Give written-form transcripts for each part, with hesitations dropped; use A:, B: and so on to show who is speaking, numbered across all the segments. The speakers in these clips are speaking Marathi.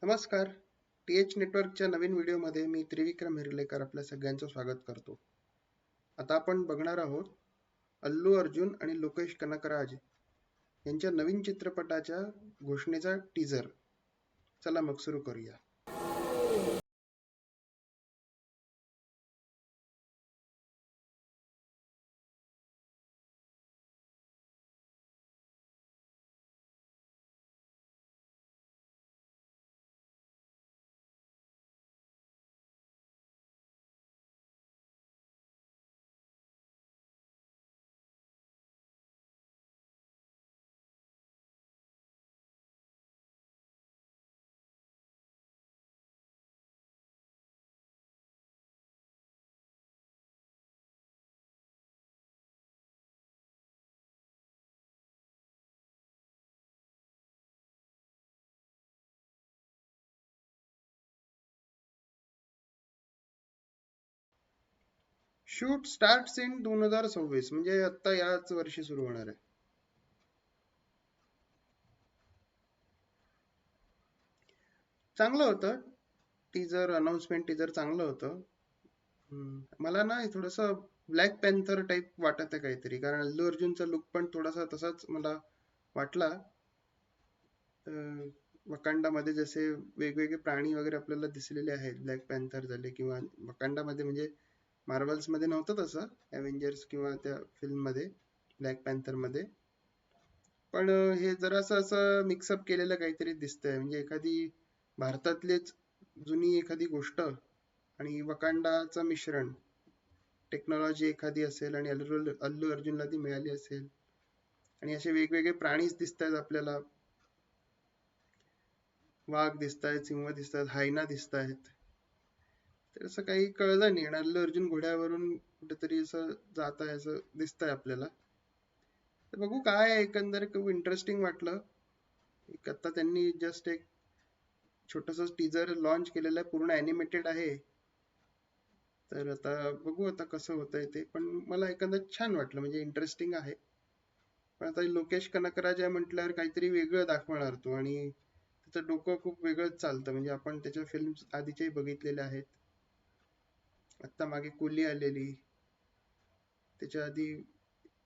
A: नमस्कार. TH नेटवर्कच्या नवीन व्हिडिओमध्ये मी त्रिविक्रम हिरलेकर आपल्या सगळ्यांचं स्वागत करतो. आता आपण बघणार आहोत अल्लू अर्जुन आणि लोकेश कनकराज यांच्या नवीन चित्रपटाच्या घोषणेचा टीझर. चला मग सुरू करूया. शूट स्टार्ट्स इन 2026 म्हणजे आता याच वर्षी सुरू होणार आहे. चांगलं होतं टीजर, अनाउन्समेंट टीजर चांगलं होतं. मला ना थोडंसं ब्लॅक पॅन्थर टाईप वाटत आहे काहीतरी, कारण अल्लू अर्जुनचा लुक पण थोडासा तसाच मला वाटला. वकांडामध्ये जसे वेगवेगळे प्राणी वगैरे आपल्याला दिसलेले आहेत, ब्लॅक पॅन्थर झाले किंवा वकांडामध्ये, म्हणजे मार्वल्स मध्ये नव्हतं तसं, अव्हेंजर्स किंवा त्या फिल्म मध्ये ब्लॅक पॅन्थर मध्ये. पण हे जरासं असं मिक्सअप केलेलं काहीतरी दिसतंय, म्हणजे एखादी भारतातलीच जुनी एखादी गोष्ट आणि वकांडाचं मिश्रण, टेक्नॉलॉजी एखादी असेल आणि अल्लू अर्जुनला ती मिळाली असेल, आणि असे वेगवेगळे प्राणीच दिसत आहेत आपल्याला. वाघ दिसतायत, सिंह दिसतात, हायना दिसतायत. तर असं काही कळलं नाही, आणि अल्लू अर्जुन घोड्यावरून कुठेतरी असं जात आहे असं दिसतंय आपल्याला. तर बघू काय, एकंदर खूप इंटरेस्टिंग वाटलं. आता त्यांनी जस्ट एक छोटस टीजर लॉन्च केलेलं आहे, पूर्ण ॲनिमेटेड आहे. तर आता बघू आता कसं होतंय ते, पण मला एकंदर छान वाटलं, म्हणजे इंटरेस्टिंग आहे. पण आता लोकेश कनकराज आहे म्हटल्यावर काहीतरी वेगळं दाखवणार तो, आणि त्याचं डोकं खूप वेगळंच चालतं. म्हणजे आपण त्याच्या फिल्म्स आधीच्याही बघितलेल्या आहेत. आत्ता मागे कुली आलेली, त्याच्या आधी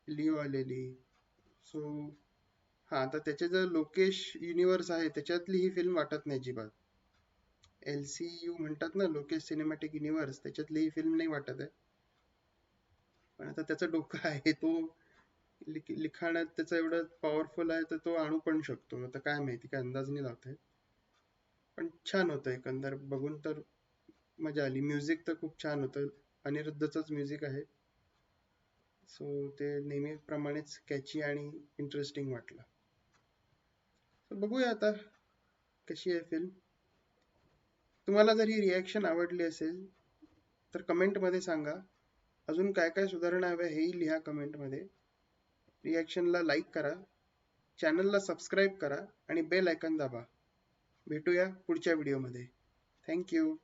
A: लिओ आलेली. सो हा, आता त्याचे जर लोकेश युनिव्हर्स आहे त्याच्यातली ही फिल्म वाटत नाही अजिबात. LCU म्हणतात ना, लोकेश सिनेमॅटिक युनिव्हर्स, त्याच्यातली ही फिल्म नाही वाटत आहे. पण आता त्याचं डोकं आहे, तो लिखाणात त्याचं एवढं पॉवरफुल आहे, तर तो आणू पण शकतो. आता काय माहिती, काय अंदाज नाही लावता येत. पण छान होतं एकंदर, बघून तर मजा आली. म्युझिक तर खूप छान होतं, अनिरुद्धचंच म्युझिक आहे. सो ते नेहमीप्रमाणेच कॅची आणि इंटरेस्टिंग वाटलं. तर बघूया आता कशी आहे फिल्म. तुम्हाला जर ही रिॲक्शन आवडली असेल तर कमेंटमध्ये सांगा. अजून काय काय सुधारणा हव्या हेही लिहा कमेंटमध्ये. रिॲक्शनला लाईक करा, चॅनलला सबस्क्राईब करा आणि बेल आयकॉन दाबा. भेटूया पुढच्या व्हिडिओमध्ये. थँक्यू.